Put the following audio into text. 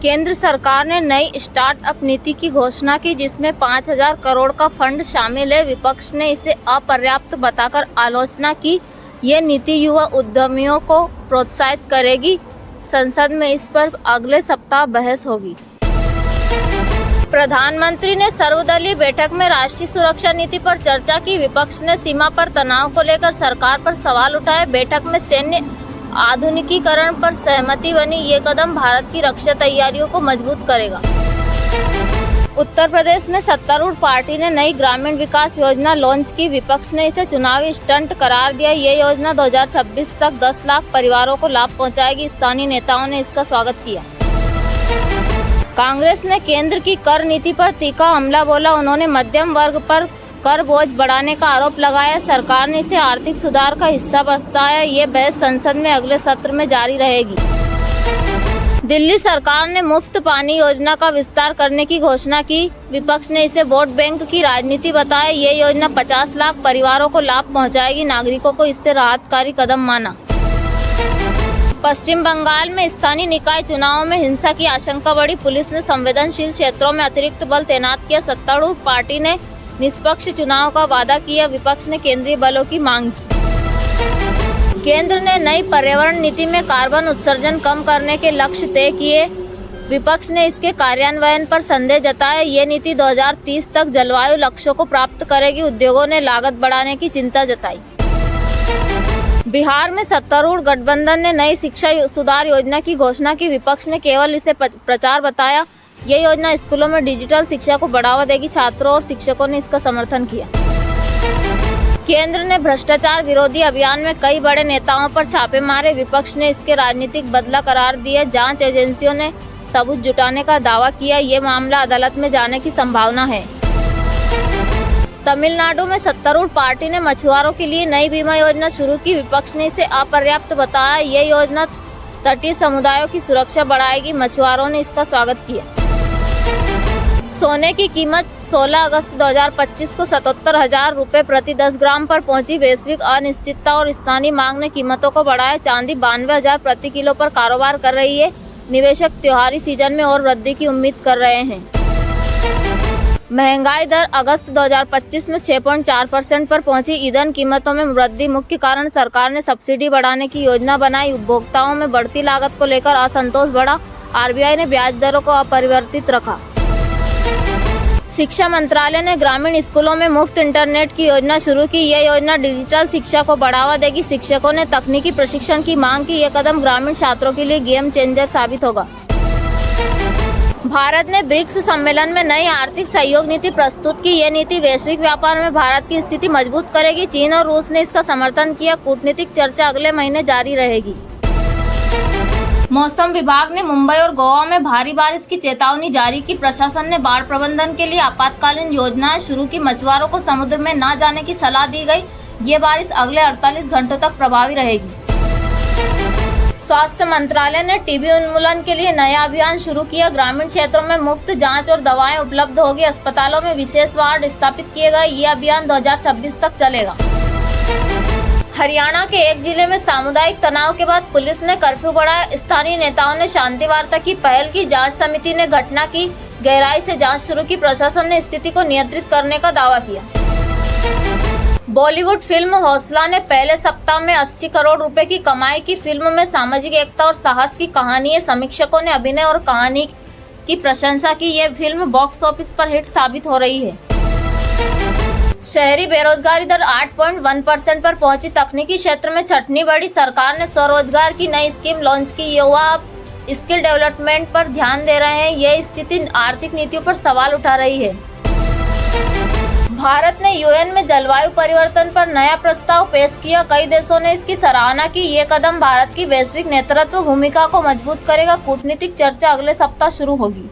केंद्र सरकार ने नई स्टार्टअप नीति की घोषणा की, जिसमें 5,000 करोड़ का फंड शामिल है। विपक्ष ने इसे अपर्याप्त बताकर आलोचना की। ये नीति युवा उद्यमियों को प्रोत्साहित करेगी। संसद में इस पर अगले सप्ताह बहस होगी। प्रधानमंत्री ने सर्वदलीय बैठक में राष्ट्रीय सुरक्षा नीति पर चर्चा की। विपक्ष ने सीमा पर तनाव को लेकर सरकार पर सवाल उठाए। बैठक में सैन्य आधुनिकीकरण पर सहमति बनी। ये कदम भारत की रक्षा तैयारियों को मजबूत करेगा। उत्तर प्रदेश में सत्तारूढ़ पार्टी ने नई ग्रामीण विकास योजना लॉन्च की। विपक्ष ने इसे चुनावी स्टंट करार दिया। ये योजना 2026 तक 10 लाख परिवारों को लाभ पहुंचाएगी। स्थानीय नेताओं ने इसका स्वागत किया। कांग्रेस ने केंद्र की कर नीति पर तीखा हमला बोला। उन्होंने मध्यम वर्ग पर कर बोझ बढ़ाने का आरोप लगाया। सरकार ने इसे आर्थिक सुधार का हिस्सा बताया। ये बहस संसद में अगले सत्र में जारी रहेगी। दिल्ली सरकार ने मुफ्त पानी योजना का विस्तार करने की घोषणा की। विपक्ष ने इसे वोट बैंक की राजनीति बताया। ये योजना 50 लाख परिवारों को लाभ पहुंचाएगी। नागरिकों को इससे राहतकारी कदम माना। पश्चिम बंगाल में स्थानीय निकाय चुनावों में हिंसा की आशंका बढ़ी। पुलिस ने संवेदनशील क्षेत्रों में अतिरिक्त बल तैनात किया। सत्तारूढ़ पार्टी ने निष्पक्ष चुनाव का वादा किया। विपक्ष ने केंद्रीय बलों की मांग की। केंद्र ने नई पर्यावरण नीति में कार्बन उत्सर्जन कम करने के लक्ष्य तय किए। विपक्ष ने इसके कार्यान्वयन पर संदेह जताया। ये नीति 2030 तक जलवायु लक्ष्यों को प्राप्त करेगी। उद्योगों ने लागत बढ़ाने की चिंता जताई। बिहार में सत्तारूढ़ गठबंधन ने नई शिक्षा सुधार योजना की घोषणा की। विपक्ष ने केवल इसे प्रचार बताया। ये योजना स्कूलों में डिजिटल शिक्षा को बढ़ावा देगी। छात्रों और शिक्षकों ने इसका समर्थन किया। केंद्र ने भ्रष्टाचार विरोधी अभियान में कई बड़े नेताओं पर छापे मारे। विपक्ष ने इसके राजनीतिक बदला करार दिया। जांच एजेंसियों ने सबूत जुटाने का दावा किया। ये मामला अदालत में जाने की संभावना है। तमिलनाडु में सत्तारूढ़ पार्टी ने मछुआरों के लिए नई बीमा योजना शुरू की। विपक्ष ने इसे अपर्याप्त बताया। ये योजना तटीय समुदायों की सुरक्षा बढ़ाएगी। मछुआरों ने इसका स्वागत किया। सोने की कीमत 16 अगस्त 2025 को 77,000 रुपये प्रति 10 ग्राम पर पहुंची। वैश्विक अनिश्चितता और स्थानीय मांग ने कीमतों को बढ़ाया। चांदी 92,000 प्रति किलो पर कारोबार कर रही है। निवेशक त्योहारी सीजन में और वृद्धि की उम्मीद कर रहे हैं। महंगाई दर अगस्त 2025 में 6.4% पर पहुंची। ईंधन कीमतों में वृद्धि मुख्य कारण। सरकार ने सब्सिडी बढ़ाने की योजना बनाई। उपभोक्ताओं में बढ़ती लागत को लेकर असंतोष बढ़ा। आरबीआई ने ब्याज दरों को अपरिवर्तित रखा। शिक्षा मंत्रालय ने ग्रामीण स्कूलों में मुफ्त इंटरनेट की योजना शुरू की। यह योजना डिजिटल शिक्षा को बढ़ावा देगी। शिक्षकों ने तकनीकी प्रशिक्षण की मांग की। यह कदम ग्रामीण छात्रों के लिए गेम चेंजर साबित होगा। भारत ने ब्रिक्स सम्मेलन में नई आर्थिक सहयोग नीति प्रस्तुत की। यह नीति वैश्विक व्यापार में भारत की स्थिति मजबूत करेगी। चीन और रूस ने इसका समर्थन किया। कूटनीतिक चर्चा अगले महीने जारी रहेगी। मौसम विभाग ने मुंबई और गोवा में भारी बारिश की चेतावनी जारी की। प्रशासन ने बाढ़ प्रबंधन के लिए आपातकालीन योजनाएं शुरू की। मछुआरों को समुद्र में न जाने की सलाह दी गई। ये बारिश अगले 48 घंटों तक प्रभावी रहेगी। स्वास्थ्य मंत्रालय ने टीबी उन्मूलन के लिए नया अभियान शुरू किया। ग्रामीण क्षेत्रों में मुफ्त जांच और दवाएं उपलब्ध होगी। अस्पतालों में विशेष वार्ड स्थापित किए गए। ये अभियान 2026 तक चलेगा। हरियाणा के एक जिले में सामुदायिक तनाव के बाद पुलिस ने कर्फ्यू बढ़ाया। स्थानीय नेताओं ने शांति वार्ता की पहल की। जांच समिति ने घटना की गहराई से जांच शुरू की। प्रशासन ने स्थिति को नियंत्रित करने का दावा किया। बॉलीवुड फिल्म हौसला ने पहले सप्ताह में 80 करोड़ रुपए की कमाई की। फिल्म में सामाजिक एकता और साहस की कहानी है। समीक्षकों ने अभिनय और कहानी की प्रशंसा की। यह फिल्म बॉक्स ऑफिस पर हिट साबित हो रही है। शहरी बेरोजगारी दर 8.1% पर पहुंची। तकनीकी क्षेत्र में छठवीं बड़ी। सरकार ने स्वरोजगार की नई स्कीम लॉन्च की। युवा अब स्किल डेवलपमेंट पर ध्यान दे रहे हैं। यह स्थिति आर्थिक नीतियों पर सवाल उठा रही है। भारत ने यूएन में जलवायु परिवर्तन पर नया प्रस्ताव पेश किया। कई देशों ने इसकी सराहना की। ये कदम भारत की वैश्विक नेतृत्व भूमिका को मजबूत करेगा। कूटनीतिक चर्चा अगले सप्ताह शुरू होगी।